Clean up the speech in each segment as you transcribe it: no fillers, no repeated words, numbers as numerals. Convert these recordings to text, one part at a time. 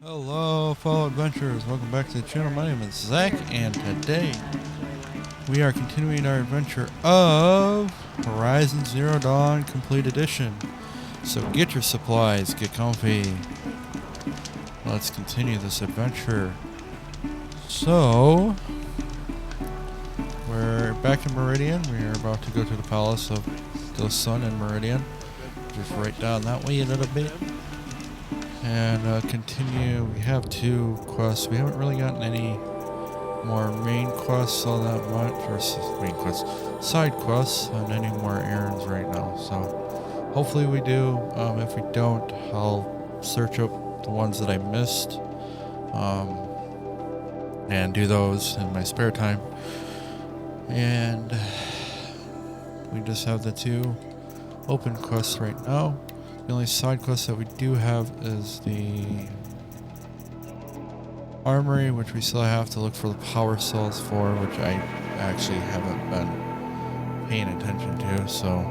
Hello, fellow adventurers. Welcome back to the channel. My name is Zach, and today we are continuing our adventure of Horizon Zero Dawn Complete Edition. So get your supplies, get comfy. Let's continue this adventure. So, we're back in Meridian. We are about to go to the Palace of the Sun in Meridian. Just right down that way a little bit. And continue. We have 2 quests. We haven't really gotten any more main quests all that much, or main quests, side quests, and any more errands right now. So hopefully we do. If we don't, I'll search up the ones that I missed and do those in my spare time. And we just have the 2 open quests right now. The only side quest that we do have is the armory, which we still have to look for the power cells for, which I actually haven't been paying attention to. So,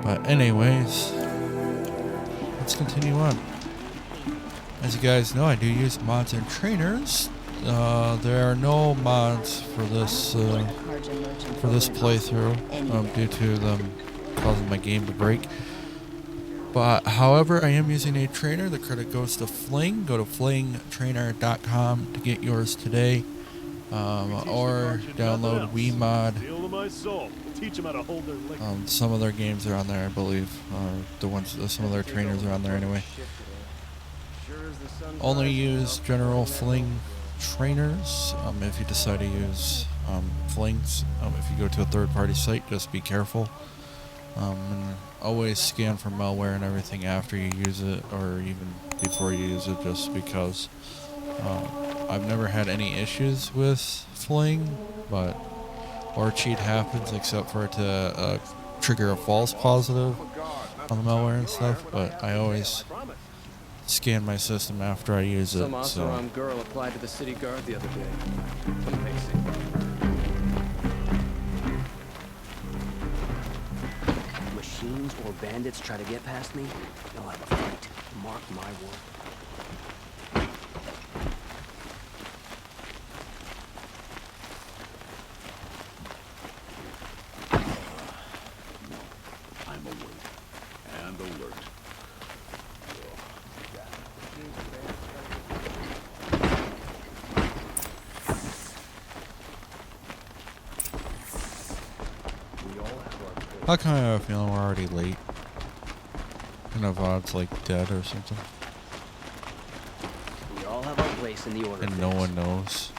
but anyways, let's continue on. As you guys know, I do use mods and trainers. There are no mods for this playthrough due to them causing my game to break. But, however, I am using a trainer. The credit goes to Fling. Go to flingtrainer.com to get yours today. Or download WeMod. Some of their games are on there, I believe. Some of their trainers are on there anyway. Only use general Fling trainers. If you decide to use Flings, if you go to a third-party site, just be careful. And always scan for malware and everything after you use it, or even before you use it, just because I've never had any issues with Fling, or cheat happens except for it to trigger a false positive on the malware and stuff, but I always scan my system after I use it. Some awesome girl applied to the city guard the other day. Amazing. Machines or bandits try to get past me, they'll have a fight. Mark my word. I'm awake and alert. I kind of have a feeling we're already late. And Avad's like dead or something. We all have our place in the order. And no one knows.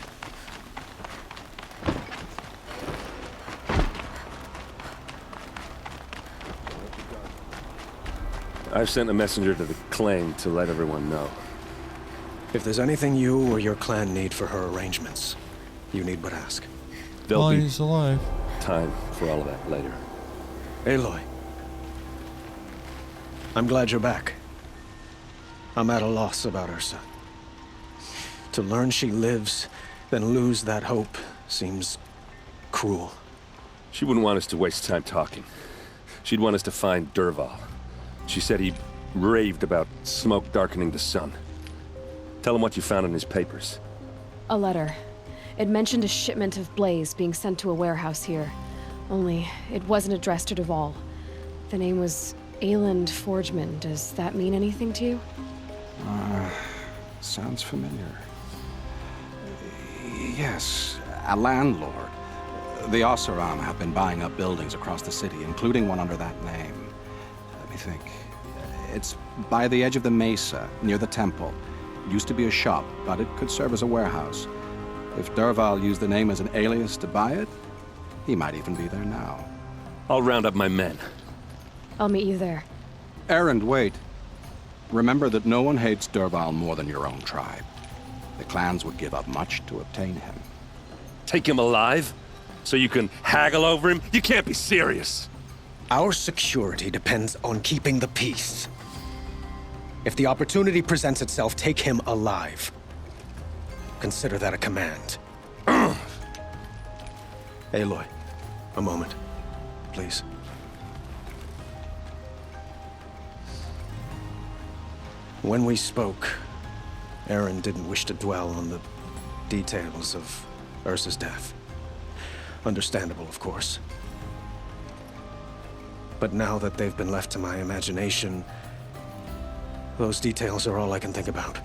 I've sent a messenger to the claim to let everyone know. If there's anything you or your clan need for her arrangements, you need but ask. There'll be He's alive. time for all of that later. Aloy. I'm glad you're back. I'm at a loss about her son. To learn she lives, then lose that hope, seems cruel. She wouldn't want us to waste time talking. She'd want us to find Dervahl. She said he raved about smoke darkening the sun. Tell him what you found in his papers. A letter. It mentioned a shipment of blaze being sent to a warehouse here. Only, it wasn't addressed to Dervahl. The name was Ayland Forgeman. Does that mean anything to you? Sounds familiar. Yes, a landlord. The Oseram have been buying up buildings across the city, including one under that name. Let me think. It's by the edge of the mesa, near the temple. It used to be a shop, but it could serve as a warehouse. If Dervahl used the name as an alias to buy it, he might even be there now. I'll round up my men. I'll meet you there. Erend, wait. Remember that no one hates Dervahl more than your own tribe. The clans would give up much to obtain him. Take him alive? So you can haggle over him? You can't be serious! Our security depends on keeping the peace. If the opportunity presents itself, take him alive. Consider that a command. Aloy, a moment, please. When we spoke, Aaron didn't wish to dwell on the details of Ursa's death. Understandable, of course. But now that they've been left to my imagination, those details are all I can think about.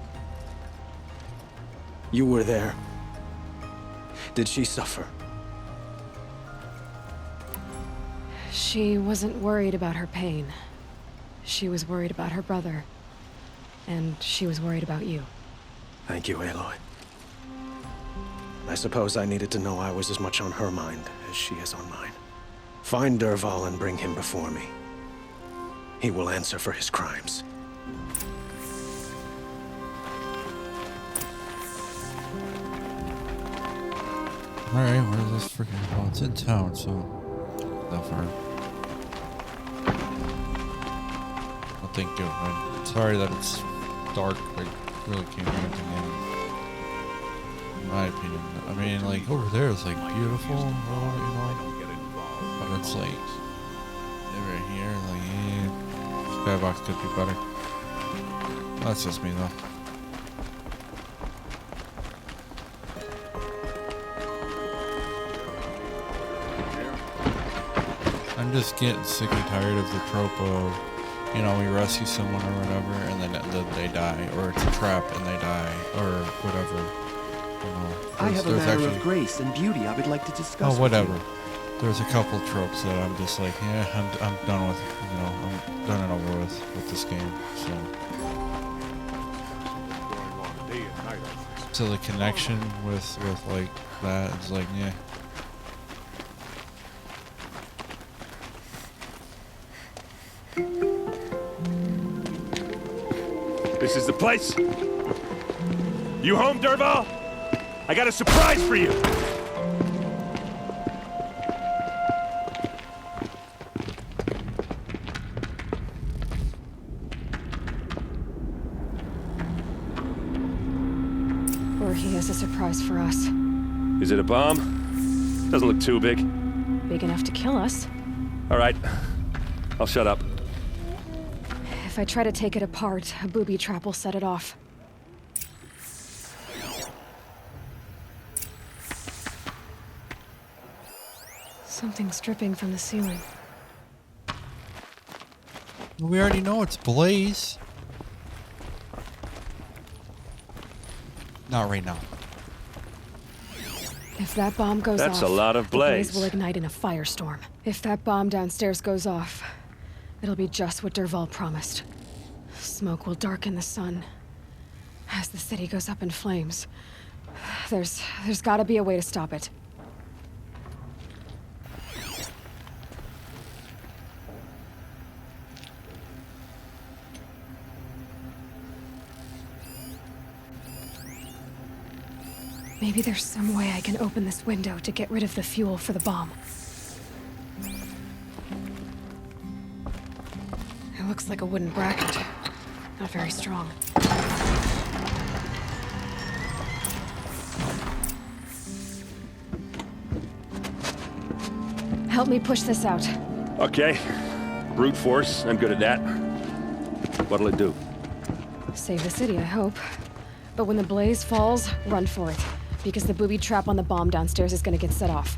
You were there. Did she suffer? She wasn't worried about her pain. She was worried about her brother. And she was worried about you. Thank you, Aloy. I suppose I needed to know I was as much on her mind as she is on mine. Find Dervahl and bring him before me. He will answer for his crimes. Alright, where's this freaking... Well, it's in town, so... That far. Well, thank you. I'm sorry that it's dark. I really can't do anything in my opinion. I mean, like, over there is, like, beautiful, you know? But it's, like... Right here, like, Skybox could be better. That's just me, though. I'm just getting sick and tired of the trope of, you know, we rescue someone or whatever, and then they die, or it's a trap and they die, or whatever. You know, I have a matter actually, of grace and beauty I would like to discuss. oh, whatever. There's a couple tropes that I'm just like, yeah, I'm done with. You know, I'm done and over with this game. So the connection with like that is like, yeah. This is the place? You home, Dervahl? I got a surprise for you! Or he has a surprise for us. Is it a bomb? Doesn't look too big. Big enough to kill us. All right. I'll shut up. If I try to take it apart, a booby trap will set it off. Something's dripping from the ceiling. We already know it's Blaze. Not right now. If that bomb goes off, That's a lot of the blaze. will ignite in a firestorm. If that bomb downstairs goes off, it'll be just what Dervahl promised. Smoke will darken the sun. As the city goes up in flames, there's gotta be a way to stop it. Maybe there's some way I can open this window to get rid of the fuel for the bomb. It looks like a wooden bracket. Not very strong. Help me push this out. Okay. Brute force. I'm good at that. What'll it do? Save the city, I hope. But when the blaze falls, run for it. Because the booby trap on the bomb downstairs is gonna get set off.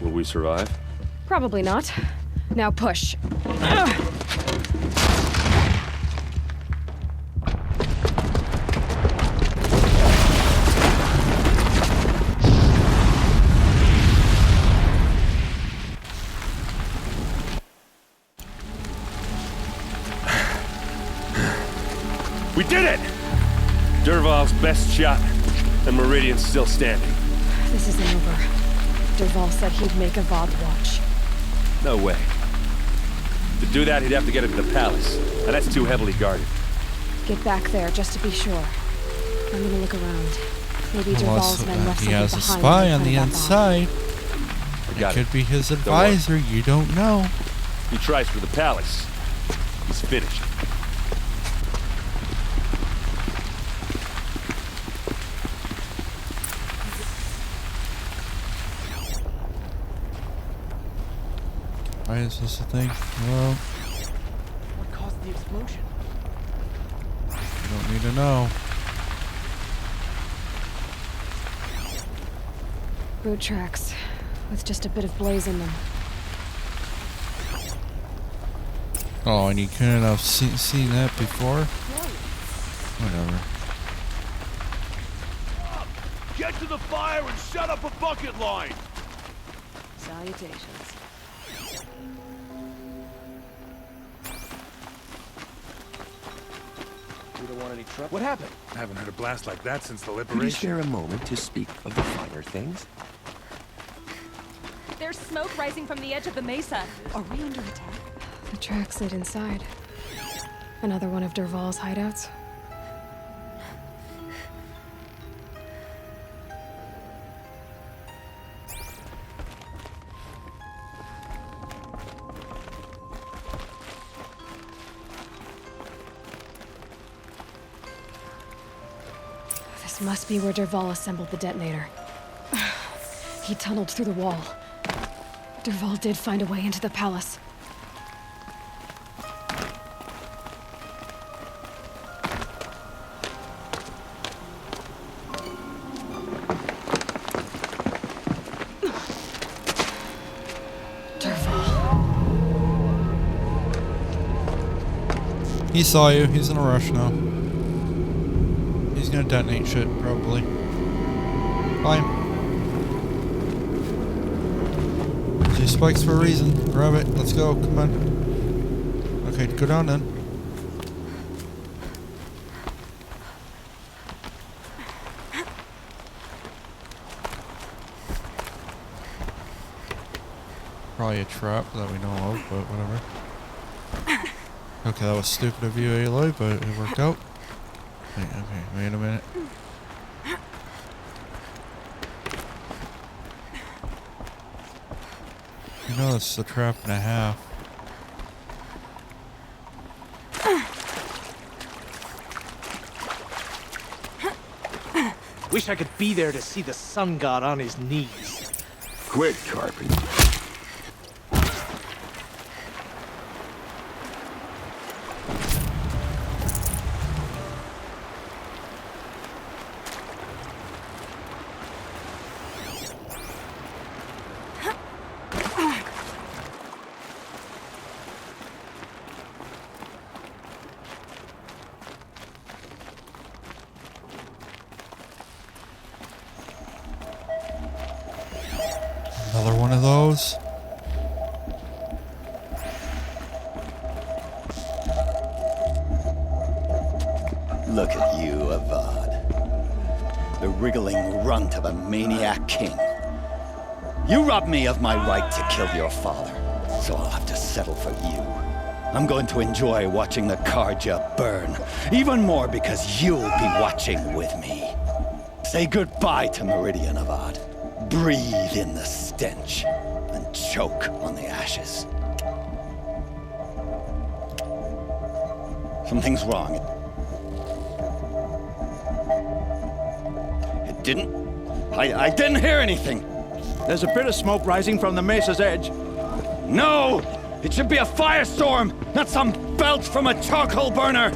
Will we survive? Probably not. Now push. Ugh. We did it! Dervahl's best shot, and Meridian's still standing. This isn't over. Dervahl said he'd make a VOD watch. No way. To do that, he'd have to get into the palace, and that's too heavily guarded. Get back there, just to be sure. I'm gonna look around. Maybe Dervahl's men left He something has a behind spy when on they the planted that bomb. inside. I It got could it. be his worry. advisor. You don't know. He tries for the palace. He's finished. Why is this a thing? Well, What caused the explosion? I Don't need to know. Boot tracks, with just a bit of blaze in them. Oh, and you couldn't have seen that before? Whatever. Get to the fire and set up a bucket line! Salutations. We don't want any trouble. What happened? I haven't heard a blast like that since the Could you liberation. spare a moment to speak of the finer things? There's smoke rising from the edge of the mesa. Are we under attack? The tracks lead inside. Another one of Dervahl's hideouts. This must be where Dervahl assembled the detonator. He tunneled through the wall. Dervahl did find a way into the palace. He saw you. He's in a rush now. He's gonna detonate shit, probably. Fine. She spikes for a reason. Grab it. Let's go. Come on. Okay, go down then. Probably a trap that we know of, but whatever. Okay, that was stupid of you, Aloy, but it worked out. Wait, okay, wait a minute. You know it's a trap and a half. Wish I could be there to see the sun god on his knees. Quit carping. Another one of those. Look at you, Avad. The wriggling runt of a maniac king. You robbed me of my right to kill your father, so I'll have to settle for you. I'm going to enjoy watching the Karja burn, even more because you'll be watching with me. Say goodbye to Meridian, Avad. Breathe in the stench and choke on the ashes. Something's wrong. It didn't? I didn't hear anything. There's a bit of smoke rising from the mesa's edge. No! It should be a firestorm, not some belch from a charcoal burner!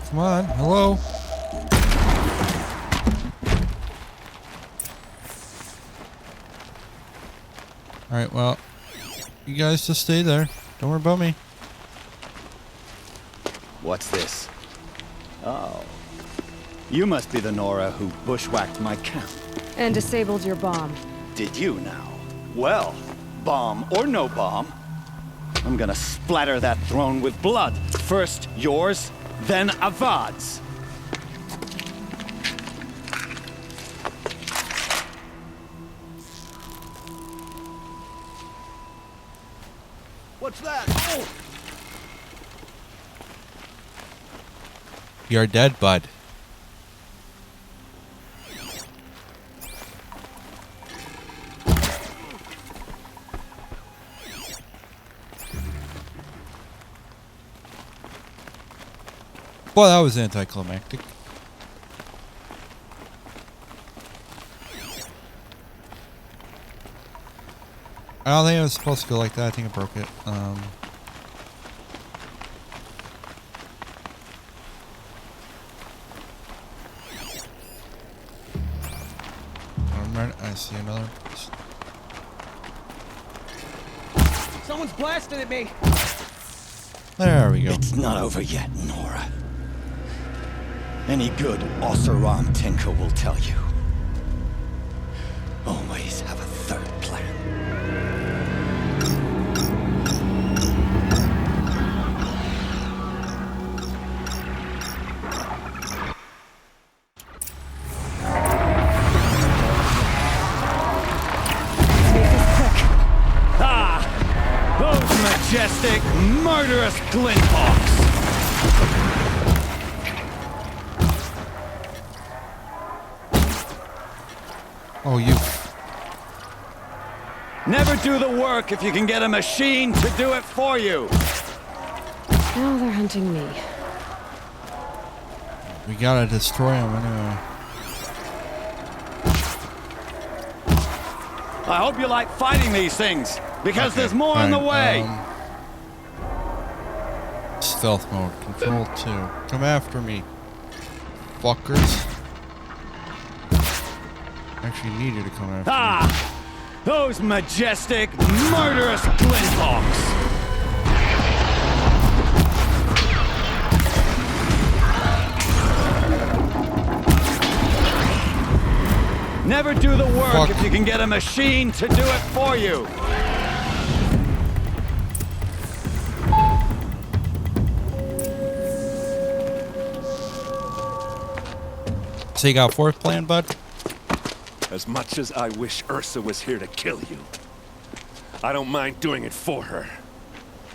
Come on, hello? Alright, well, you guys just stay there. Don't worry about me. What's this? Oh. You must be the Nora who bushwhacked my camp. And disabled your bomb. Did you now? Well, bomb or no bomb, I'm gonna splatter that throne with blood. First yours, then Avad's. What's that? Oh! You're dead, bud. Well, that was anticlimactic. I don't think it was supposed to go like that. I think I broke it. I see another. Someone's blasting at me. There we go. It's not over yet, Nora. Any good Oseram tinker will tell you. Always have a third plan. Majestic, murderous glinthawks! Oh, you. Never do the work if you can get a machine to do it for you! Now they're hunting me. We gotta destroy them anyway. I hope you like fighting these things, because there's more on the way! Stealth mode, control 2. Come after me, fuckers. Actually need you to come after me. Those majestic, murderous glinthawks! Never do the work if you can get a machine to do it for you! So you got a fourth plan, bud? As much as I wish Ursa was here to kill you, I don't mind doing it for her.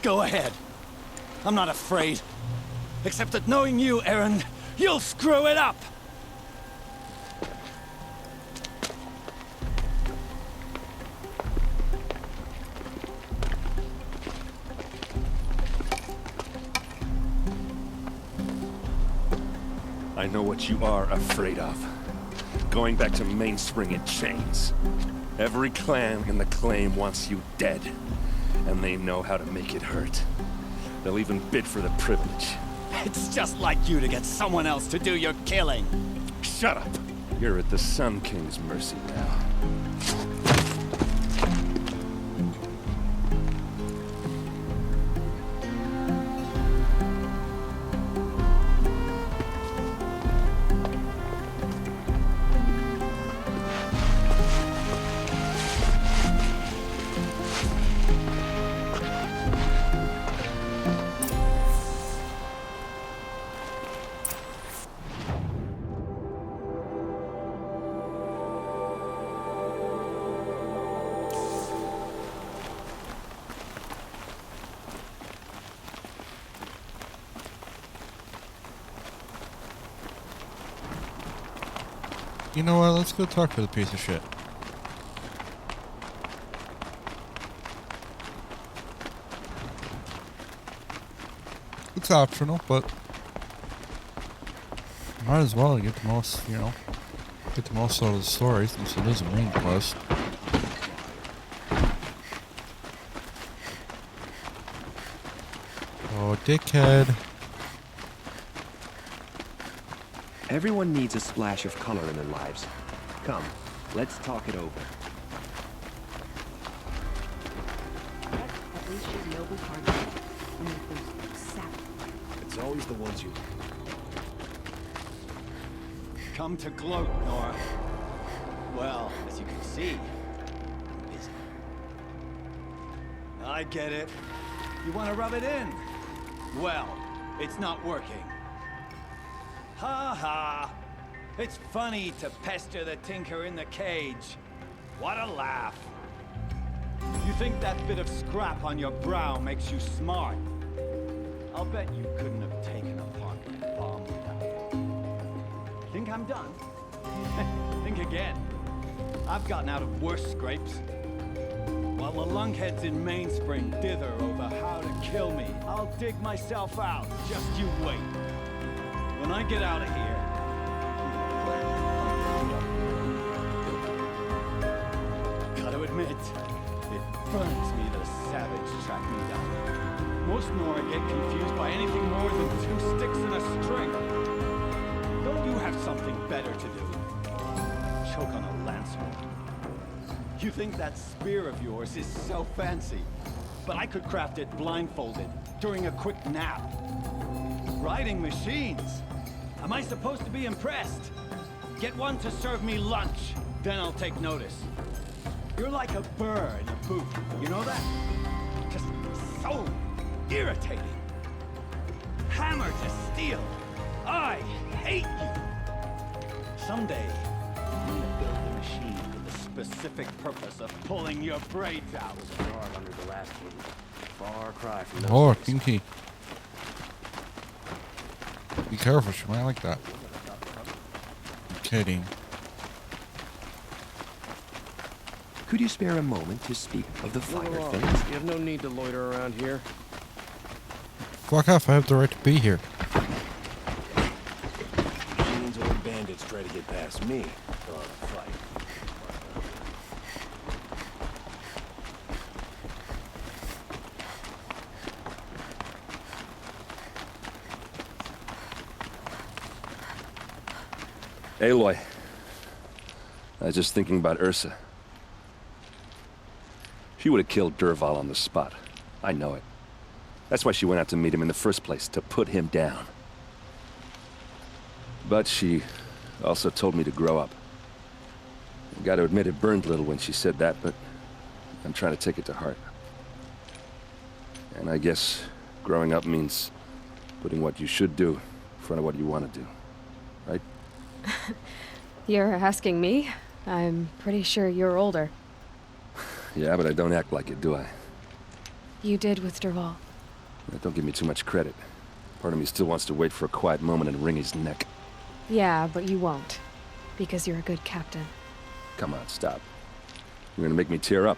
Go ahead. I'm not afraid. Except that knowing you, Aaron, you'll screw it up! I know what you are afraid of. Going back to Mainspring in chains. Every clan in the claim wants you dead. And they know how to make it hurt. They'll even bid for the privilege. It's just like you to get someone else to do your killing. Shut up! You're at the Sun King's mercy now. You know what? Let's go talk to the piece of shit. It's optional, but might as well get the most, you know, get the most out of the story since it is a main quest. Oh, dickhead. Everyone needs a splash of color in their lives. Come, let's talk it over. At least she's noble hearted. It's always the ones you... Come to gloat, Nora. Well, as you can see, I'm busy. I get it. You want to rub it in? Well, it's not working. Ha ha! It's funny to pester the tinker in the cage. What a laugh. You think that bit of scrap on your brow makes you smart? I'll bet you couldn't have taken apart that bomb without it. Think I'm done? Think again. I've gotten out of worse scrapes. While the lunkheads in Mainspring dither over how to kill me, I'll dig myself out. Just you wait. When I get out of here... Gotta admit, it burns Most Nora get confused by anything more than two sticks and a string. Don't you have something better to do? Choke on a lance wound. You think that spear of yours is so fancy, but I could craft it blindfolded during a quick nap. Riding machines. Am I supposed to be impressed? Get one to serve me lunch, then I'll take notice. You're like a burr in a boot, you know that? Just so irritating. Hammer to steel. I hate you. Someday, I'm gonna build a machine for the specific purpose of pulling your braids out. Guard under the last king. Far cry from those Oh, days. kinky. Be careful, she might like that. I'm kidding. Could you spare a moment to speak of the finer Move along. things? You have no need to loiter around here. Fuck off, I have the right to be here. Machines or bandits try to get past me. They'll have a fight. Aloy. I was just thinking about Ursa. She would have killed Dervahl on the spot. I know it. That's why she went out to meet him in the first place, to put him down. But she also told me to grow up. I got to admit it burned a little when she said that, but I'm trying to take it to heart. And I guess growing up means putting what you should do in front of what you want to do. Right? You're asking me? I'm pretty sure you're older. Yeah, but I don't act like it, do I? You did with Dervahl. Don't give me too much credit. Part of me still wants to wait for a quiet moment and wring his neck. Yeah, but you won't. Because you're a good captain. Come on, stop. You're gonna make me tear up.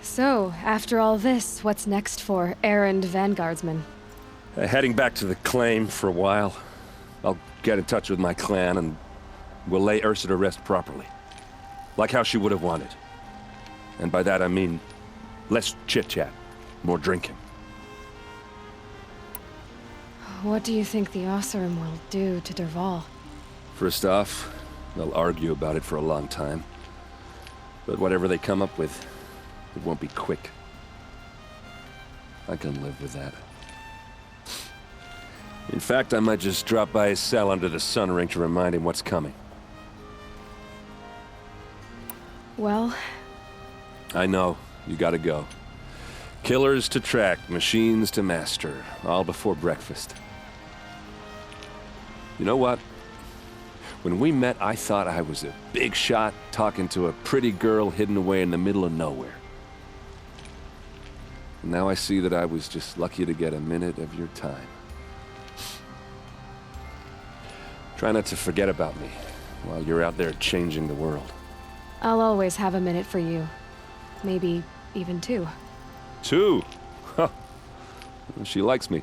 So, after all this, what's next for errand vanguardsman? Heading back to the claim for a while. I'll get in touch with my clan and we'll lay Ursa to rest properly. Like how she would have wanted. And by that I mean less chit-chat, more drinking. What do you think the Oseram will do to Dervahl? First off, they'll argue about it for a long time. But whatever they come up with, it won't be quick. I can live with that. In fact, I might just drop by his cell under the sun ring to remind him what's coming. Well... I know. You gotta go. Killers to track, machines to master, all before breakfast. You know what? When we met, I thought I was a big shot talking to a pretty girl hidden away in the middle of nowhere. And now I see that I was just lucky to get a minute of your time. Try not to forget about me while you're out there changing the world. I'll always have a minute for you. Maybe even two. 2? Huh. She likes me.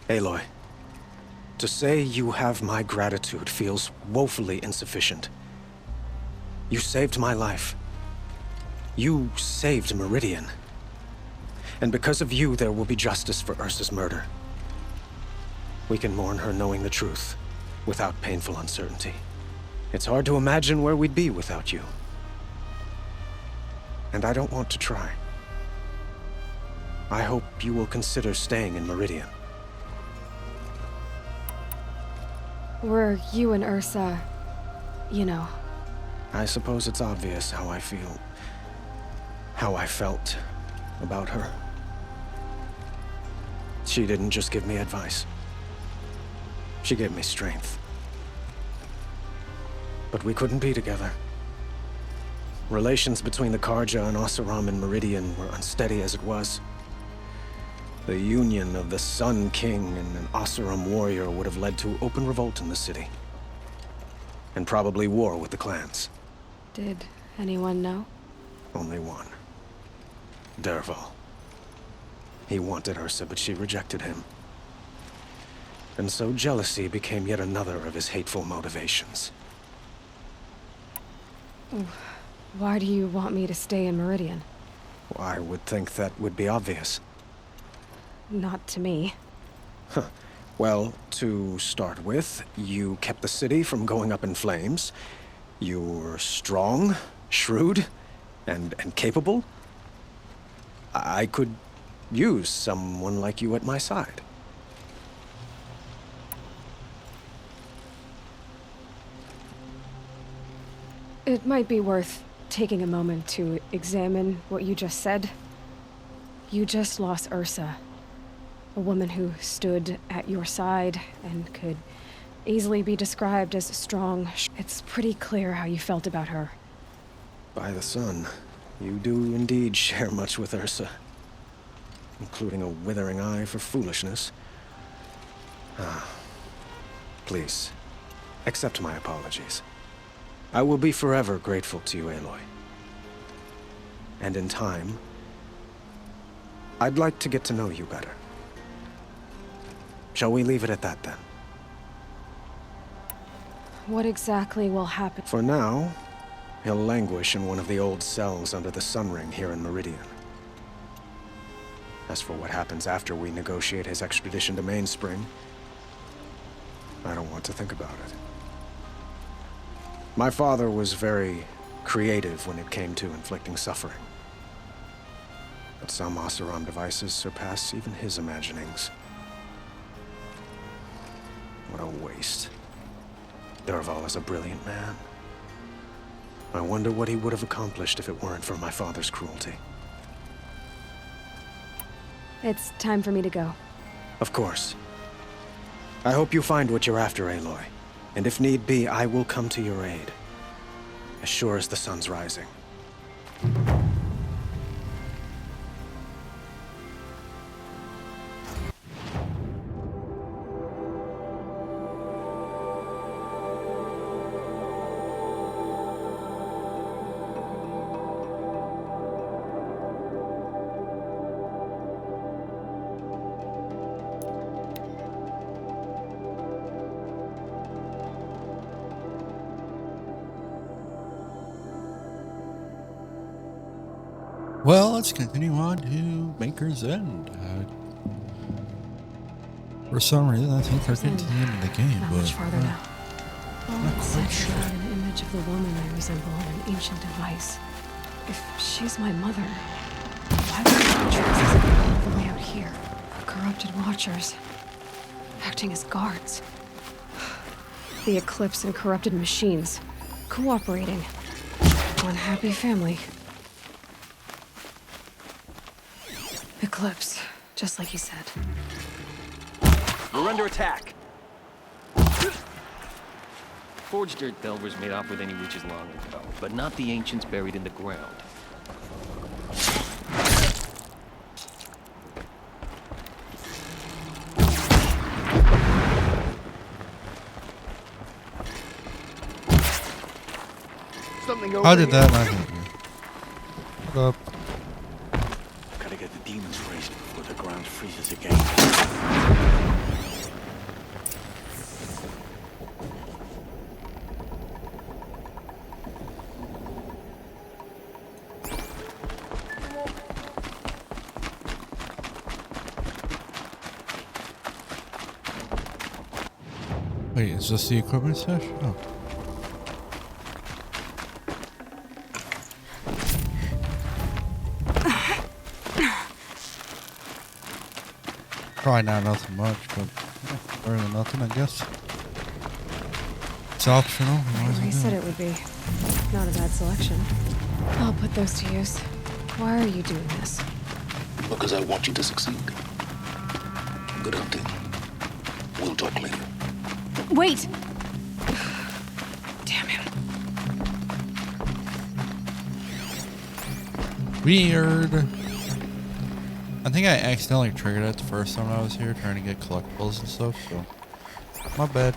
Aloy, to say you have my gratitude feels woefully insufficient. You saved my life. You saved Meridian. And because of you, there will be justice for Ursa's murder. We can mourn her knowing the truth, without painful uncertainty. It's hard to imagine where we'd be without you. And I don't want to try. I hope you will consider staying in Meridian. Were you and Ursa, you know... I suppose it's obvious how I feel. How I felt about her. She didn't just give me advice. She gave me strength. But we couldn't be together. Relations between the Karja and Oseram and Meridian were unsteady as it was. The union of the Sun King and an Oseram warrior would have led to open revolt in the city. And probably war with the clans. Did anyone know? Only one. Dervahl. He wanted Ursa, but she rejected him. And so jealousy became yet another of his hateful motivations. Why do you want me to stay in Meridian? Well, I would think that would be obvious. Not to me. Huh. Well, to start with, you kept the city from going up in flames. You were strong, shrewd, and capable. I could use someone like you at my side. It might be worth taking a moment to examine what you just said. You just lost Ursa, a woman who stood at your side and could easily be described as strong. It's pretty clear how you felt about her. By the sun, you do indeed share much with Ursa, including a withering eye for foolishness. Please, accept my apologies. I will be forever grateful to you, Aloy. And in time, I'd like to get to know you better. Shall we leave it at that, then? What exactly will happen? For now, he'll languish in one of the old cells under the Sun Ring here in Meridian. As for what happens after we negotiate his extradition to Mainspring, I don't want to think about it. My father was very creative when it came to inflicting suffering. But some Oseram devices surpass even his imaginings. What a waste. Dervahl is a brilliant man. I wonder what he would have accomplished if it weren't for my father's cruelty. It's time for me to go. Of course. I hope you find what you're after, Aloy. And if need be, I will come to your aid. As sure as the sun's rising. Well, let's continue on to Maker's End. For some reason, I think they're getting to the end of the game, Not but much farther now. not quite sure. An image of the woman I resemble on an ancient device. If she's my mother, why would the Watchers be all the way out here? Corrupted Watchers, acting as guards. The Eclipse and corrupted machines, cooperating. One happy family. Eclipse, just like you said. We're under attack. Forged earth delvers made off with any reaches long ago, but not the ancients buried in the ground. Something How did that not hit you? What up? Gotta get the demons raised before the ground freezes again. Wait, is this the equipment stash? Oh. Probably not nothing much, but better than nothing, I guess. It's optional. He said it would be. Not a bad selection. I'll put those to use. Why are you doing this? Because I want you to succeed. Good hunting. We'll talk later. Wait! Damn him. Weird. I think I accidentally triggered it the first time I was here trying to get collectibles and stuff, so my bad.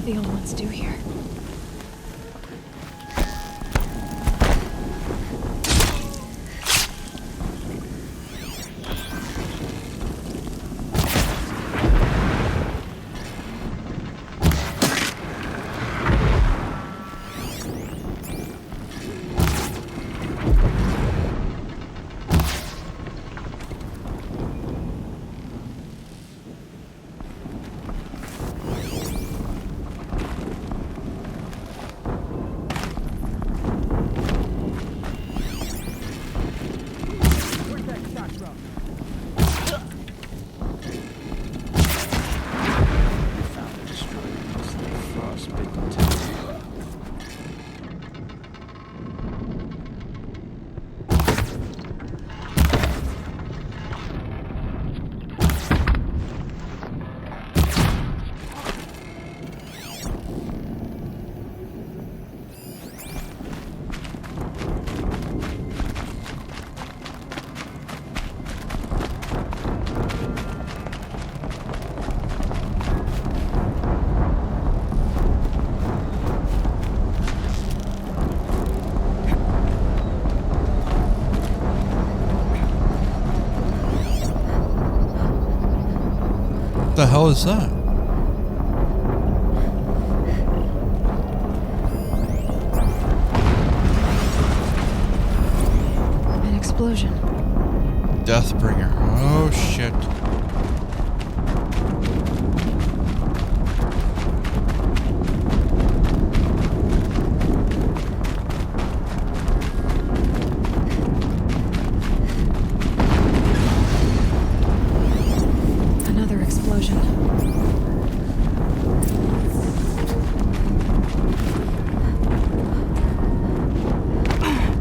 the old ones do here? What the hell is that? An explosion. Deathbringer. Oh shit. Another explosion.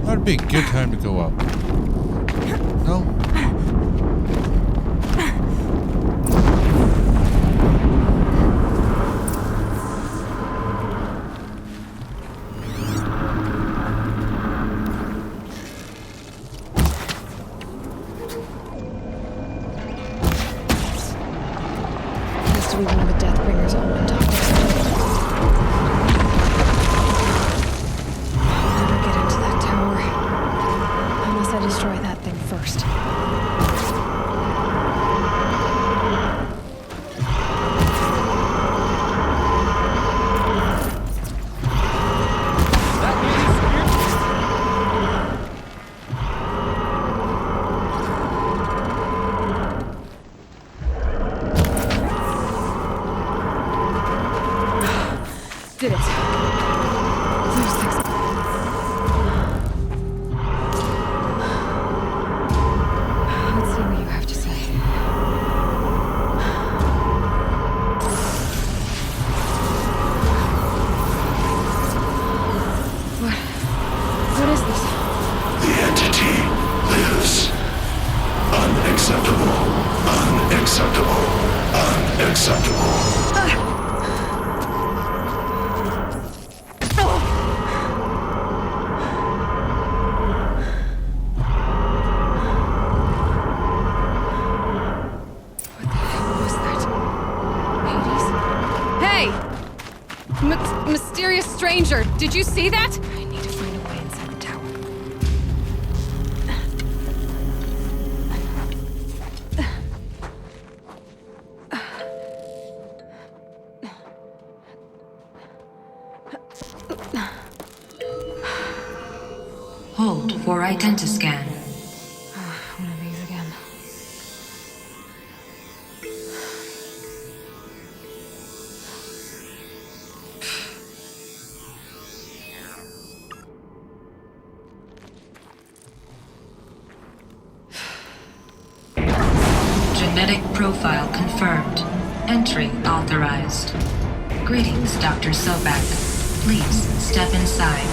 That'd be a good time to go up. No? Has to be one of the Deathbringers Owen talked about. I'll never get into that tower. Unless I destroy that thing first. Did it. Those things. Let's see what you have to say. What is this? The entity lives. Unacceptable. Unacceptable. Unacceptable. Mysterious stranger, did you see that? I need to find a way inside the tower. Hold for identiscan. One of these again. Genetic profile confirmed. Entry authorized. Greetings, Dr. Sobek. Please step inside.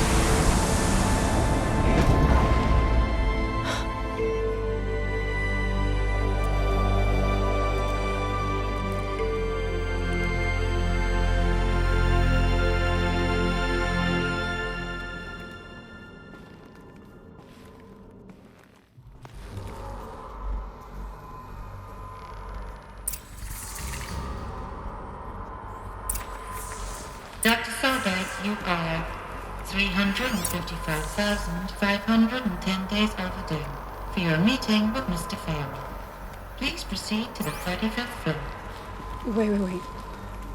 You are 355,510 days overdue for your meeting with Mr. Farrell. Please proceed to the 35th floor. Wait.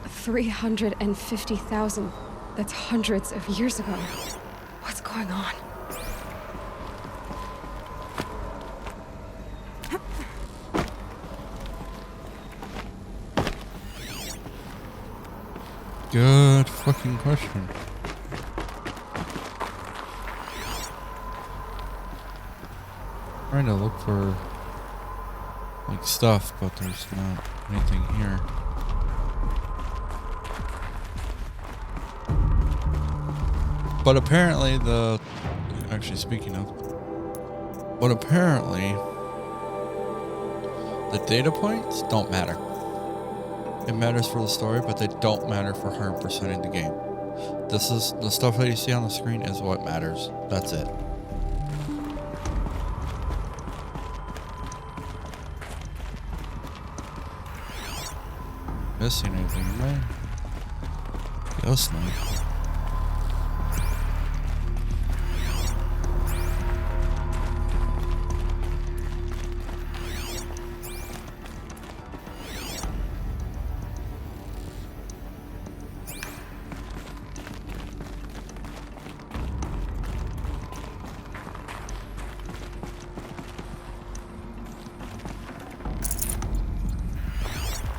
350,000. That's hundreds of years ago. What's going on? Good fucking question. Trying to look for like stuff, but there's not anything here. But apparently actually speaking of, but apparently the data points don't matter. It matters for the story, but they don't matter for 100%ing the game. This is the stuff that you see on the screen is what matters. That's it. Missing anything, man? Ghost night.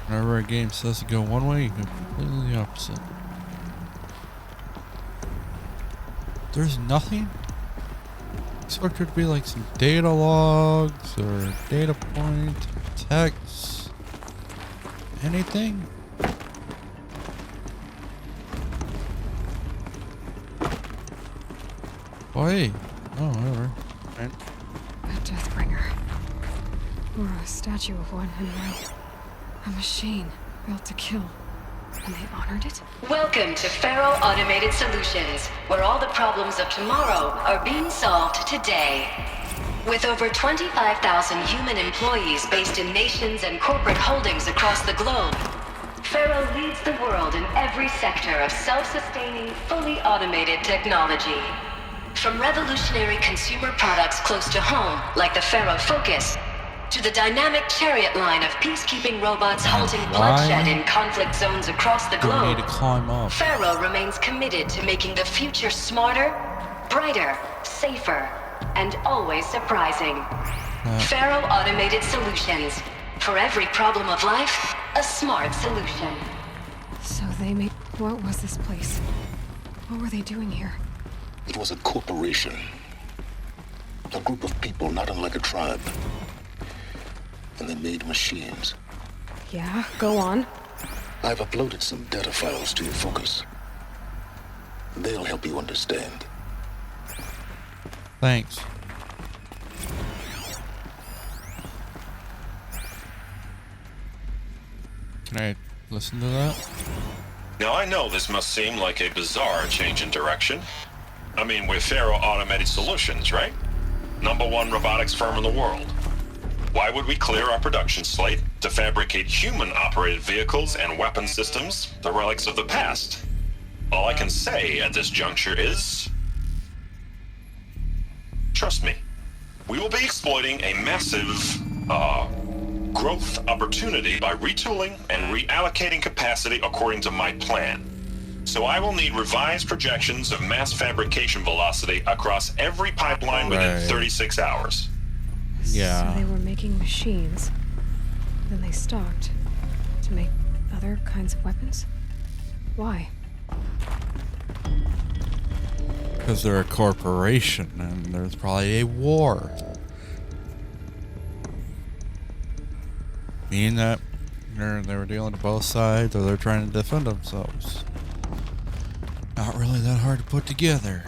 Whenever a game says to go one way, you go completely the opposite. There's nothing? Expect there to be like some data logs or data point, text, anything? Oh, hey. Oh, whatever. Right. A Deathbringer. Or a statue of one, anyway. A machine built to kill. And they honored it? Welcome to Faro Automated Solutions, where all the problems of tomorrow are being solved today. With over 25,000 human employees based in nations and corporate holdings across the globe, Faro leads the world in every sector of self-sustaining, fully automated technology. From revolutionary consumer products close to home, like the Faro Focus, to the dynamic chariot line of peacekeeping robots halting bloodshed in conflict zones across the globe, need to climb up. Faro remains committed to making the future smarter, brighter, safer, and always surprising. Faro Automated Solutions. For every problem of life, a smart solution. So they made... What was this place? What were they doing here? It was a corporation. A group of people not unlike a tribe. And they made machines. Yeah, go on. I've uploaded some data files to your Focus. They'll help you understand. Thanks. Can I listen to that? Now I know this must seem like a bizarre change in direction. I mean, we're Faro Automated Solutions, right? #1 robotics firm in the world. Why would we clear our production slate to fabricate human-operated vehicles and weapon systems, the relics of the past? All I can say at this juncture is... trust me. We will be exploiting a massive, growth opportunity by retooling and reallocating capacity according to my plan. So I will need revised projections of mass fabrication velocity across every pipeline within 36 hours. Yeah. So they were making machines. Then they stopped to make other kinds of weapons? Why? Because they're a corporation and there's probably a war. Meaning that they were dealing to both sides or they're trying to defend themselves. Not really that hard to put together.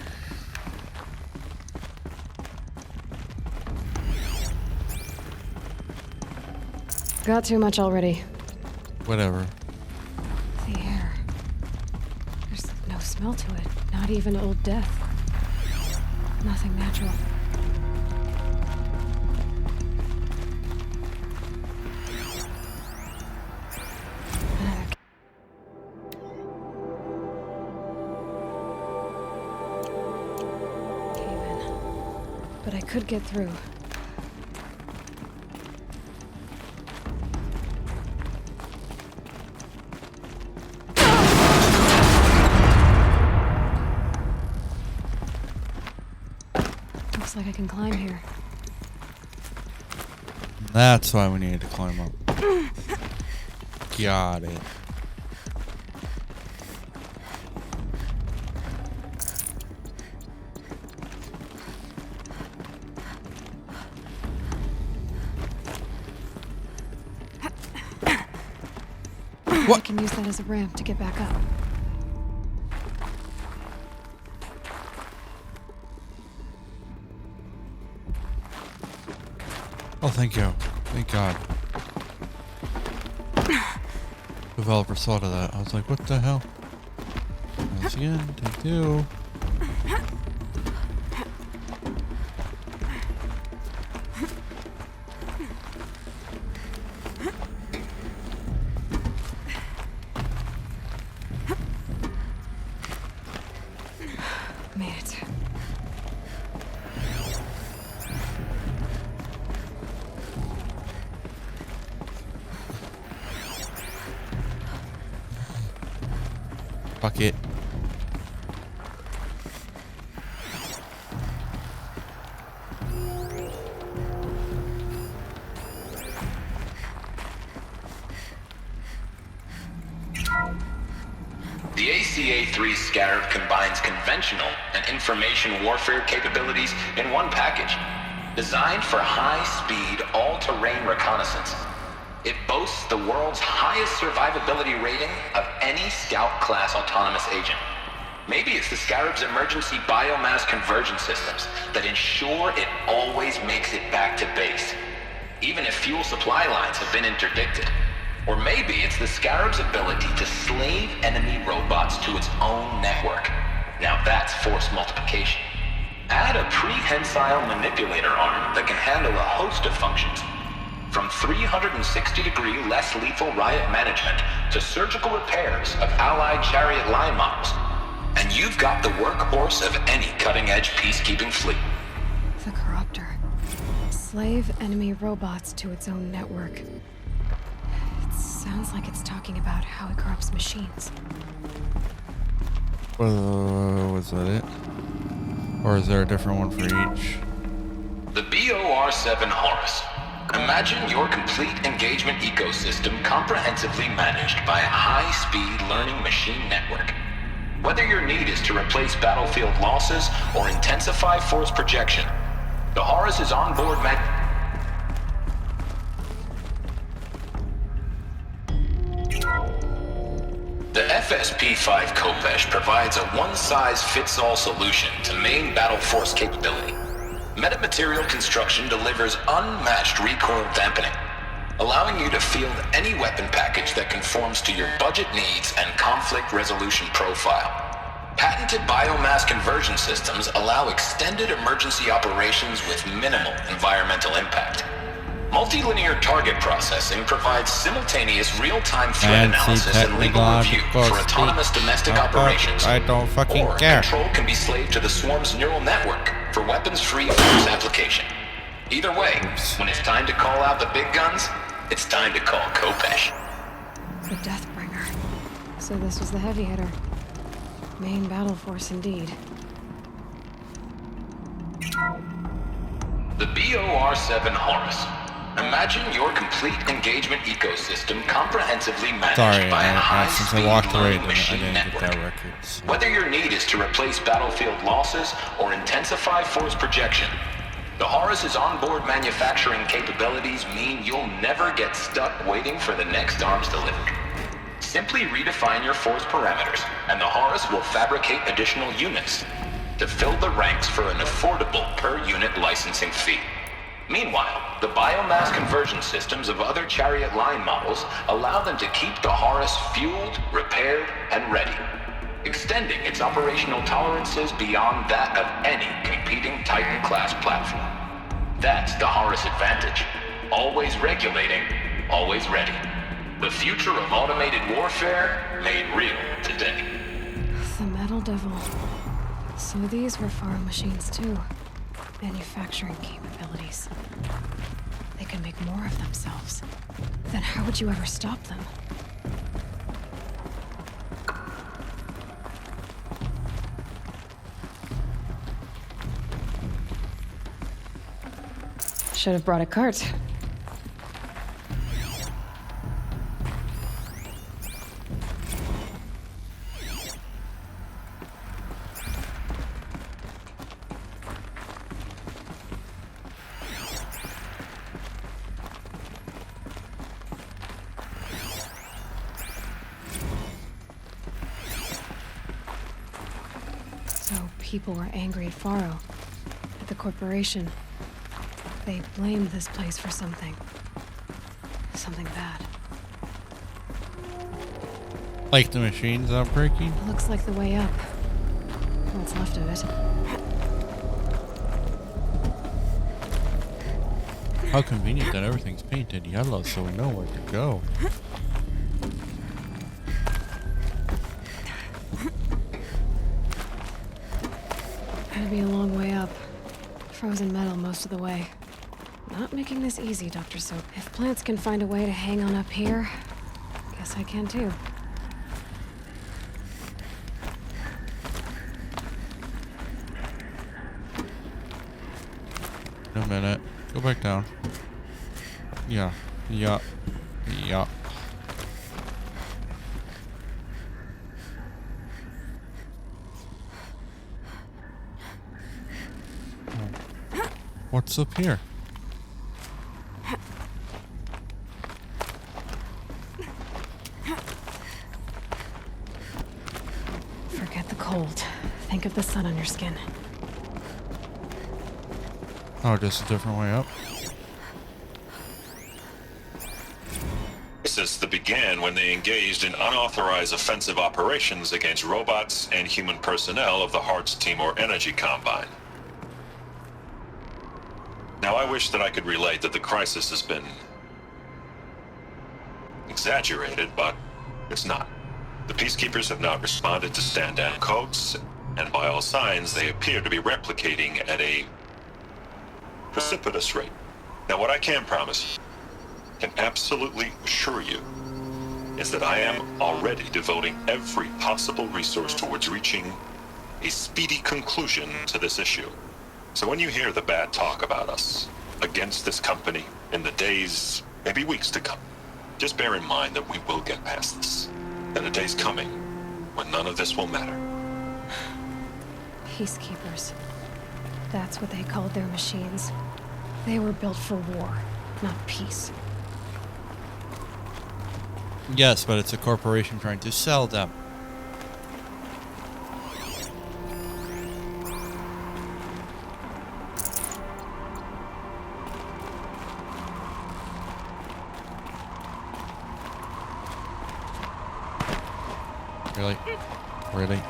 Got too much already. Whatever. The air. There's no smell to it. Not even old death. Nothing natural. but I could get through. Looks like I can climb here. That's why we needed to climb up. Got it. I can use that as a ramp to get back up. Oh, thank you. Thank God. Developer saw to that. I was like, what the hell? Once again, take two. Made it. Fuck it. The ACA-3 Scarab combines conventional and information warfare capabilities in one package. Designed for high-speed, all-terrain reconnaissance, it boasts the world's highest survivability rating of any Scout-class autonomous agent. Maybe it's the Scarab's emergency biomass conversion systems that ensure it always makes it back to base, even if fuel supply lines have been interdicted. Or maybe it's the Scarab's ability to slave enemy robots to its own network. Now that's force multiplication. Add a prehensile manipulator arm that can handle a host of functions, from 360-degree less lethal riot management to surgical repairs of Allied chariot line models. And you've got the workhorse of any cutting-edge peacekeeping fleet. The Corruptor. Slave enemy robots to its own network. It sounds like it's talking about how it corrupts machines. Was that it? Or is there a different one for each? The BOR-7 Horus. Imagine your complete engagement ecosystem comprehensively managed by a high-speed learning machine network. Whether your need is to replace battlefield losses or intensify force projection, the Horus's onboard The FSP-5 Kopesh provides a one-size-fits-all solution to main battle force capability. Metamaterial construction delivers unmatched recoil dampening, allowing you to field any weapon package that conforms to your budget needs and conflict resolution profile. Patented biomass conversion systems allow extended emergency operations with minimal environmental impact. Multilinear target processing provides simultaneous real-time threat analysis and legal review for autonomous domestic operations. I don't fucking or care. Control can be slaved to the swarm's neural network for weapons-free force application. Either way, when it's time to call out the big guns, it's time to call Kopesh. The Deathbringer. So this was the heavy hitter. Main battle force indeed. The BOR-7 Horus. Imagine your complete engagement ecosystem comprehensively managed by a high-speed learning machine network. Whether your need is to replace battlefield losses or intensify force projection, the Horus's onboard manufacturing capabilities mean you'll never get stuck waiting for the next arms delivery. Simply redefine your force parameters, and the Horus will fabricate additional units to fill the ranks for an affordable per-unit licensing fee. Meanwhile, the biomass conversion systems of other chariot line models allow them to keep the Horus fueled, repaired, and ready, extending its operational tolerances beyond that of any competing Titan-class platform. That's the Horus advantage. Always regulating, always ready. The future of automated warfare made real today. The Metal Devil. So these were Faro machines too. Manufacturing capabilities. They can make more of themselves. Then how would you ever stop them? Should have brought a cart. So people were angry at Faro, at the corporation. They blamed this place for something. Something bad. Like the machines outbreaking? Looks like the way up. What's left of it. How convenient that everything's painted yellow so we know where to go. Gonna be a long way up. Frozen metal most of the way. Not making this easy, Dr. Soap. If plants can find a way to hang on up here, guess I can too. In a minute. Go back down. Yeah. Yeah. Yeah. What's up here? Forget the cold. Think of the sun on your skin. Oh, just a different way up? Since the began when they engaged in unauthorized offensive operations against robots and human personnel of the Hearts Timor Energy Combine. Now, I wish that I could relate that the crisis has been exaggerated, but it's not. The Peacekeepers have not responded to stand-down codes, and by all signs, they appear to be replicating at a precipitous rate. Now, what I can promise, can absolutely assure you, is that I am already devoting every possible resource towards reaching a speedy conclusion to this issue. So when you hear the bad talk about us against this company in the days, maybe weeks to come, just bear in mind that we will get past this. And a day's coming when none of this will matter. Peacekeepers. That's what they called their machines. They were built for war, not peace. Yes, but it's a corporation trying to sell them. Really? Really?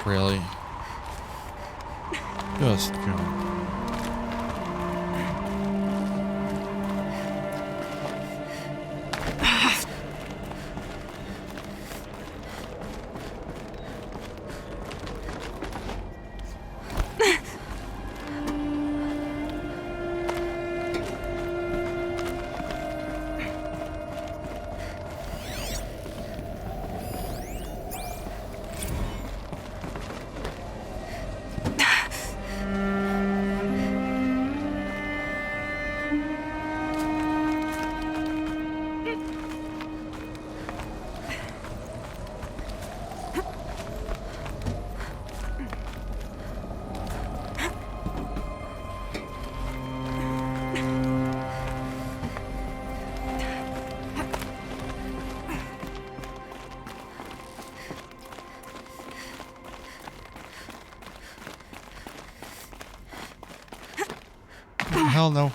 Really? Just go. Hell no.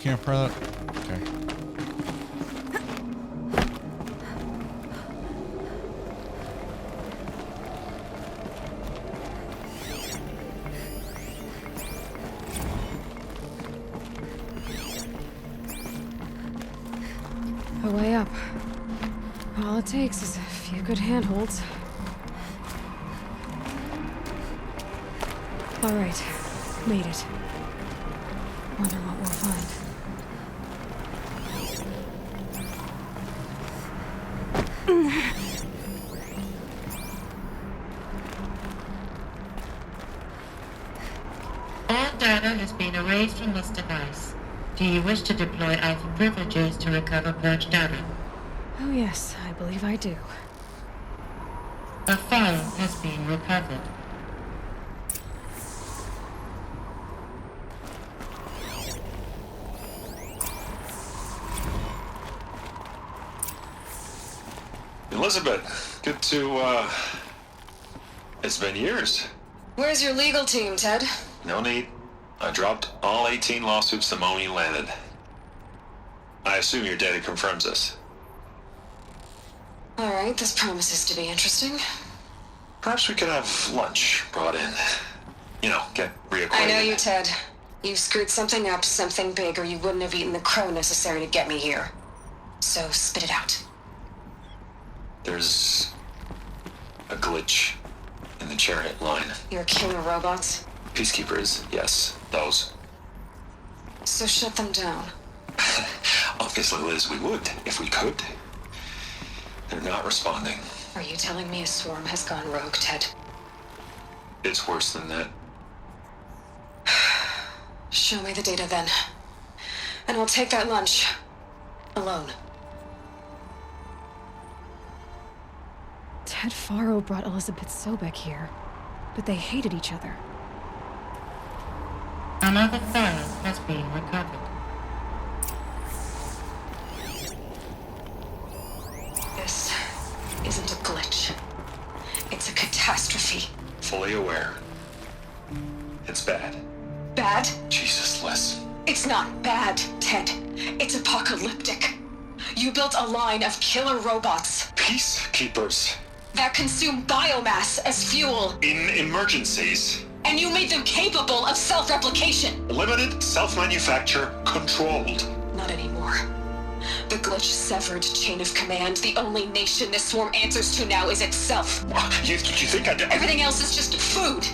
can't pry that? Okay. A way up. All it takes is a few good handholds. All right, made it. Wonder what we'll find. All data has been erased from this device. Do you wish to deploy Alpha privileges to recover purged data? Oh yes, I believe I do. A file has been recovered. Elizabeth, good to, it's been years. Where's your legal team, Ted? No need. I dropped all 18 lawsuits the moment you landed. I assume your data confirms this. All right, this promises to be interesting. Perhaps we could have lunch brought in. You know, get reacquainted. I know you, Ted. You screwed something up, something big, or you wouldn't have eaten the crow necessary to get me here. So spit it out. There's a glitch in the chariot line. You're killing robots? Peacekeepers, yes, those. So shut them down. Obviously, Liz, we would, if we could. They're not responding. Are you telling me a swarm has gone rogue, Ted? It's worse than that. Show me the data then. And I'll take that lunch. Alone. Ted Faro brought Elizabeth Sobek here, but they hated each other. Another file has been recovered. This isn't a glitch. It's a catastrophe. Fully aware. It's bad. Bad? Jesus, Liz. It's not bad, Ted. It's apocalyptic. You built a line of killer robots. Peacekeepers. That consume biomass as fuel. In emergencies. And you made them capable of self-replication. Limited, self-manufacture, controlled. Not anymore. The glitch severed chain of command. The only nation this swarm answers to now is itself. You think I did? Everything else is just food.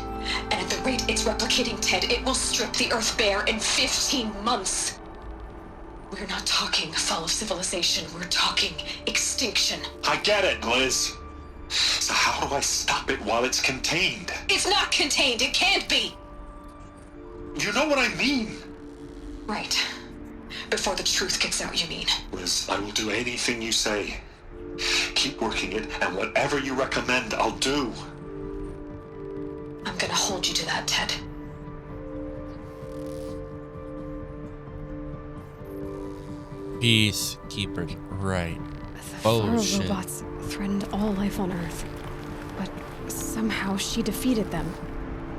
And at the rate it's replicating, Ted, it will strip the Earth bare in 15 months. We're not talking fall of civilization. We're talking extinction. I get it, Liz. So how do I stop it while it's contained? It's not contained. It can't be. You know what I mean. Right. Before the truth gets out, you mean? Liz, I will do anything you say. Keep working it, and whatever you recommend, I'll do. I'm gonna hold you to that, Ted. Peacekeepers, right. The Bullshit. Faro robots threatened all life on Earth. But somehow she defeated them.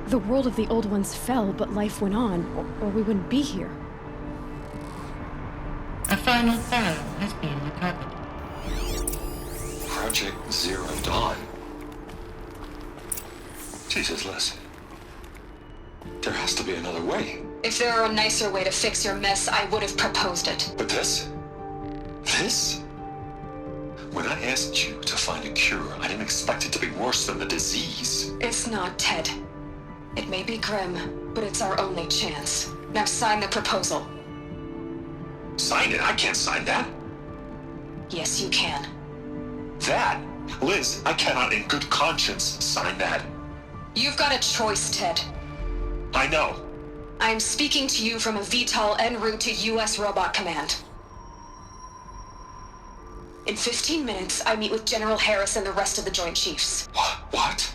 The world of the old ones fell, but life went on, or we wouldn't be here. A final file has been recovered. Project Zero Dawn. Jesus, Liz. There has to be another way. If there were a nicer way to fix your mess, I would have proposed it. But this? This? When I asked you to find a cure, I didn't expect it to be worse than the disease. It's not, Ted. It may be grim, but it's our only chance. Now sign the proposal. Sign it? I can't sign that. Yes, you can. That? Liz, I cannot in good conscience sign that. You've got a choice, Ted. I know. I am speaking to you from a VTOL en route to U.S. Robot Command. In 15 minutes, I meet with General Harris and the rest of the Joint Chiefs. What?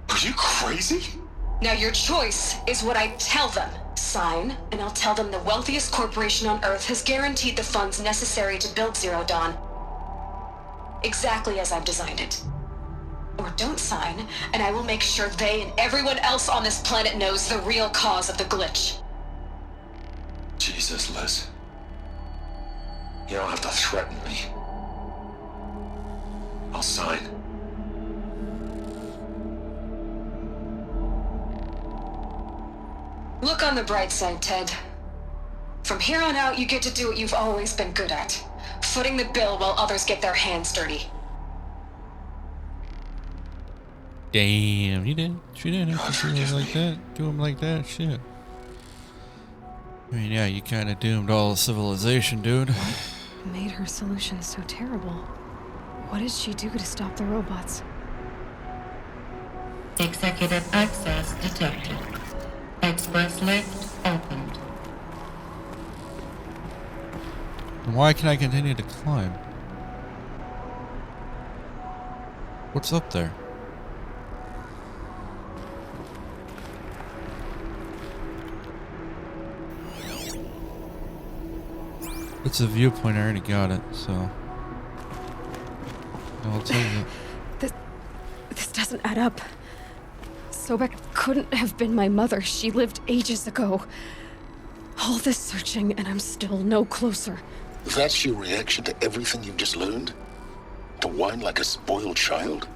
Are you crazy? Now your choice is what I tell them. Sign, and I'll tell them the wealthiest corporation on Earth has guaranteed the funds necessary to build Zero Dawn. Exactly as I've designed it. Or don't sign, and I will make sure they and everyone else on this planet knows the real cause of the glitch. Jesus. Jesus, Liz. You don't have to threaten me. I'll sign. Look on the bright side, Ted. From here on out, you get to do what you've always been good at. Footing the bill while others get their hands dirty. Damn, he did. She didn't have to do him like that. Do him like that. Shit. I mean, yeah, you kind of doomed all of civilization, dude. What made her solution so terrible? What did she do to stop the robots? Executive access detected. Express lift opened. And why can I continue to climb? What's up there? It's a viewpoint, I already got it, so I'll take it. This doesn't add up. Sobek couldn't have been my mother. She lived ages ago. All this searching, and I'm still no closer. That's your reaction to everything you've just learned? To whine like a spoiled child?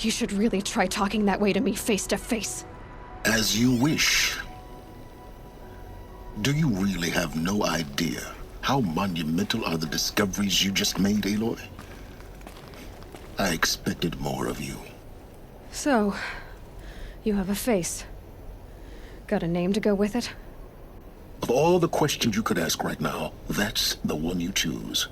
You should really try talking that way to me face to face. As you wish. Do you really have no idea how monumental are the discoveries you just made, Aloy? I expected more of you. So, you have a face. Got a name to go with it? Of all the questions you could ask right now, that's the one you choose.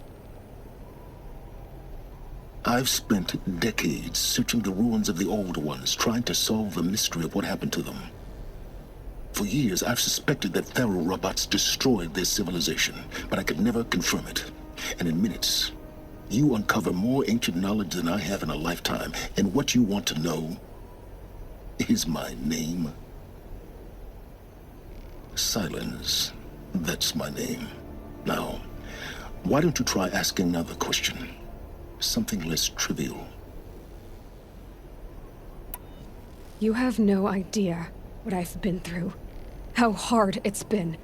I've spent decades searching the ruins of the old ones, trying to solve the mystery of what happened to them. For years, I've suspected that Faro robots destroyed their civilization, but I could never confirm it. And in minutes, you uncover more ancient knowledge than I have in a lifetime. And what you want to know is my name. Silence. That's my name. Now, why don't you try asking another question? Something less trivial. You have no idea what I've been through. How hard it's been.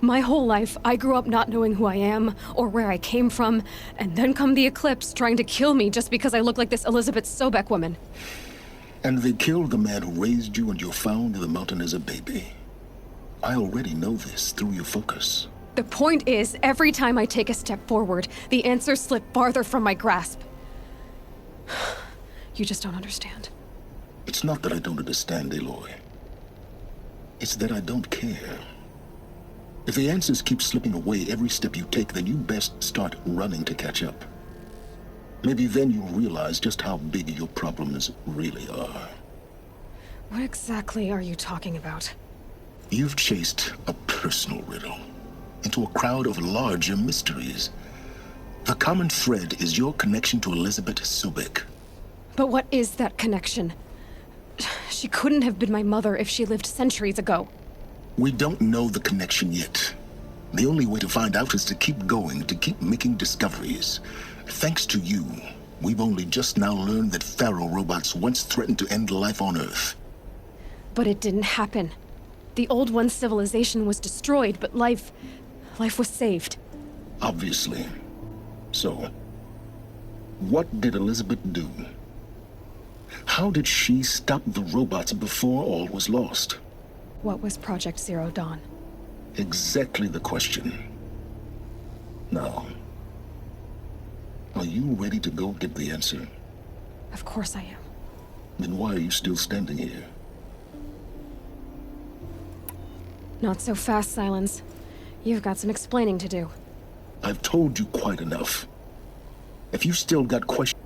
My whole life, I grew up not knowing who I am or where I came from, and then come the Eclipse trying to kill me just because I look like this Elizabeth Sobek woman. And they killed the man who raised you and you found in the mountain as a baby. I already know this through your focus. The point is, every time I take a step forward, the answers slip farther from my grasp. You just don't understand. It's not that I don't understand, Aloy. It's that I don't care. If the answers keep slipping away every step you take, then you best start running to catch up. Maybe then you'll realize just how big your problems really are. What exactly are you talking about? You've chased a personal riddle into a crowd of larger mysteries. The common thread is your connection to Elizabeth Sobek. But what is that connection? She couldn't have been my mother if she lived centuries ago. We don't know the connection yet. The only way to find out is to keep going, to keep making discoveries. Thanks to you, we've only just now learned that Faro robots once threatened to end life on Earth. But it didn't happen. The old one's civilization was destroyed, but life was saved. Obviously. So, what did Elizabeth do? How did she stop the robots before all was lost? What was Project Zero Dawn? Exactly the question. Now, are you ready to go get the answer? Of course I am. Then why are you still standing here? Not so fast, Silence. You've got some explaining to do. I've told you quite enough. If you've still got questions...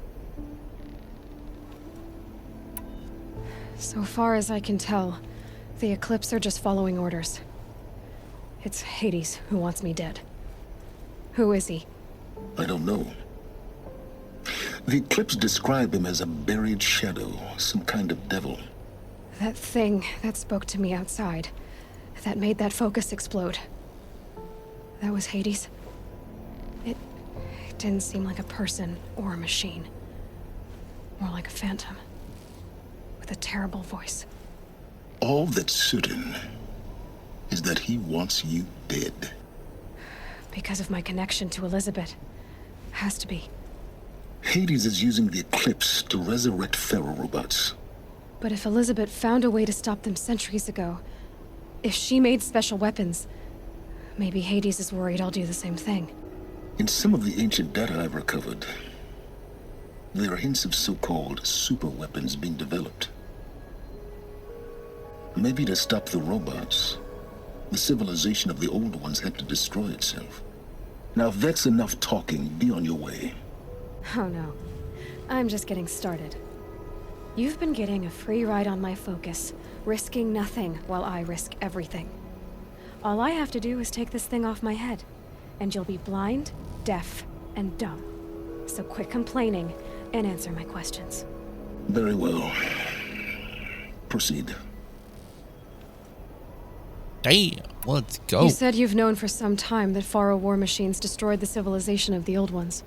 So far as I can tell, the Eclipse are just following orders. It's Hades who wants me dead. Who is he? I don't know. The Eclipse describe him as a buried shadow, some kind of devil. That thing that spoke to me outside, that made that focus explode. That was Hades. It didn't seem like a person or a machine. More like a phantom. With a terrible voice. All that's certain is that he wants you dead. Because of my connection to Elizabeth. Has to be. Hades is using the Eclipse to resurrect Pharaoh robots. But if Elizabeth found a way to stop them centuries ago, if she made special weapons, maybe Hades is worried I'll do the same thing. In some of the ancient data I've recovered, there are hints of so-called super weapons being developed. Maybe to stop the robots, the civilization of the old ones had to destroy itself. Now, if that's enough talking, be on your way. Oh no. I'm just getting started. You've been getting a free ride on my focus, risking nothing while I risk everything. All I have to do is take this thing off my head, and you'll be blind, deaf, and dumb. So quit complaining and answer my questions. Very well. Proceed. Damn, let's go. You said you've known for some time that Pharaoh war machines destroyed the civilization of the old ones.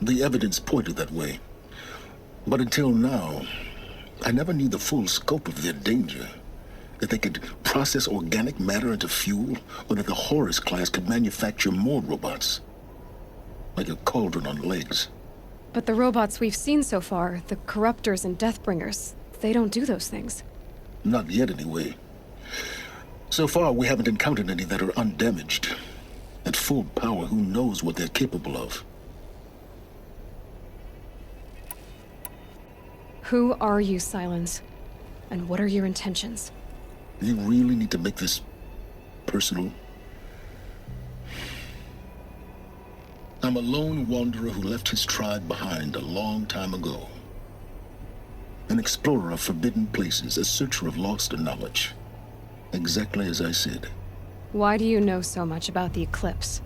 The evidence pointed that way. But until now, I never knew the full scope of their danger. That they could process organic matter into fuel, or that the Horus class could manufacture more robots. Like a cauldron on legs. But the robots we've seen so far, the Corruptors and Deathbringers, they don't do those things. Not yet, anyway. So far, we haven't encountered any that are undamaged. At full power, who knows what they're capable of? Who are you, Silence? And what are your intentions? You really need to make this personal? I'm a lone wanderer who left his tribe behind a long time ago. An explorer of forbidden places, a searcher of lost knowledge. Exactly as I said. Why do you know so much about the Eclipse?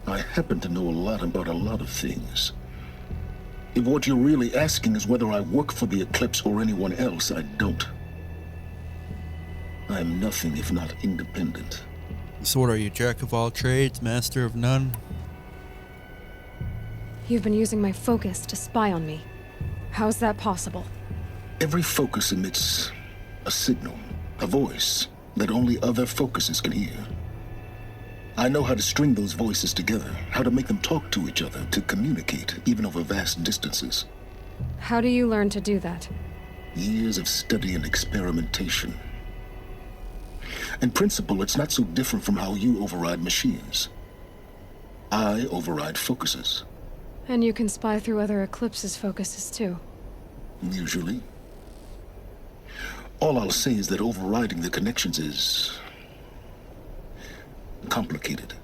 I happen to know a lot about a lot of things. If what you're really asking is whether I work for the Eclipse or anyone else, I don't. I am nothing if not independent. So what are you, jack of all trades, master of none? You've been using my focus to spy on me. How's that possible? Every focus emits a signal, a voice, that only other focuses can hear. I know how to string those voices together, how to make them talk to each other, to communicate, even over vast distances. How do you learn to do that? Years of study and experimentation. In principle, it's not so different from how you override machines. I override focuses. And you can spy through other Eclipse's focuses too. Usually. All I'll say is that overriding the connections is complicated.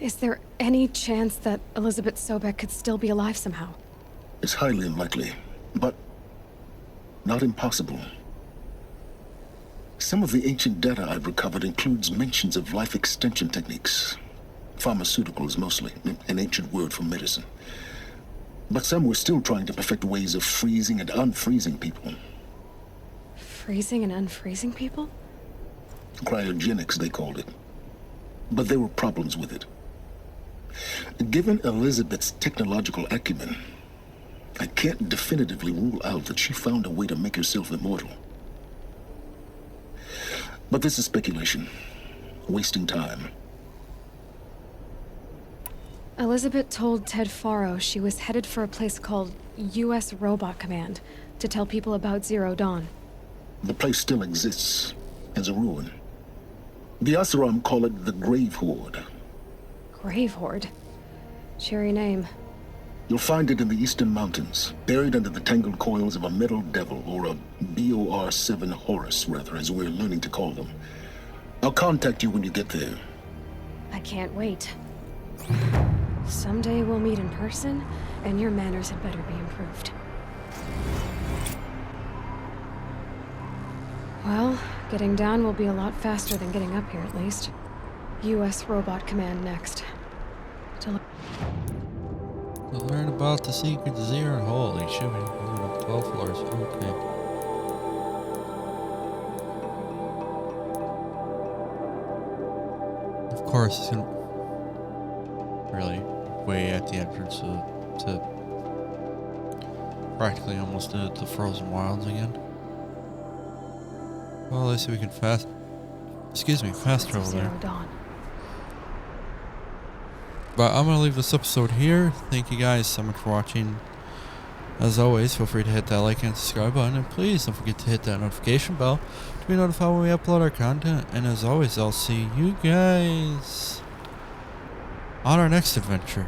Is there any chance that Elizabeth Sobek could still be alive somehow? It's highly unlikely, but not impossible. Some of the ancient data I've recovered includes mentions of life extension techniques. Pharmaceuticals, mostly, an ancient word for medicine. But some were still trying to perfect ways of freezing and unfreezing people. Freezing and unfreezing people? Cryogenics, they called it. But there were problems with it. Given Elizabeth's technological acumen, I can't definitively rule out that she found a way to make herself immortal. But this is speculation. Wasting time. Elizabeth told Ted Faro she was headed for a place called U.S. Robot Command to tell people about Zero Dawn. The place still exists, as a ruin. The Asuram call it the Grave Horde. Grave Horde? Cheery name. You'll find it in the Eastern Mountains, buried under the tangled coils of a metal devil, or a BOR-7 Horus, rather, as we're learning to call them. I'll contact you when you get there. I can't wait. Someday we'll meet in person, and your manners had better be improved. Well, getting down will be a lot faster than getting up here, at least. U.S. Robot Command next. To learn about the secret Zero. Holy shit, we have 12 floors. Okay. Of course, it's gonna really way at the entrance to practically almost the Frozen Wilds again. Well, let's see if we can fast travel there. Dawn. But I'm gonna leave this episode here. Thank you guys so much for watching. As always, feel free to hit that like and subscribe button, and please don't forget to hit that notification bell to be notified when we upload our content. And as always, I'll see you guys on our next adventure.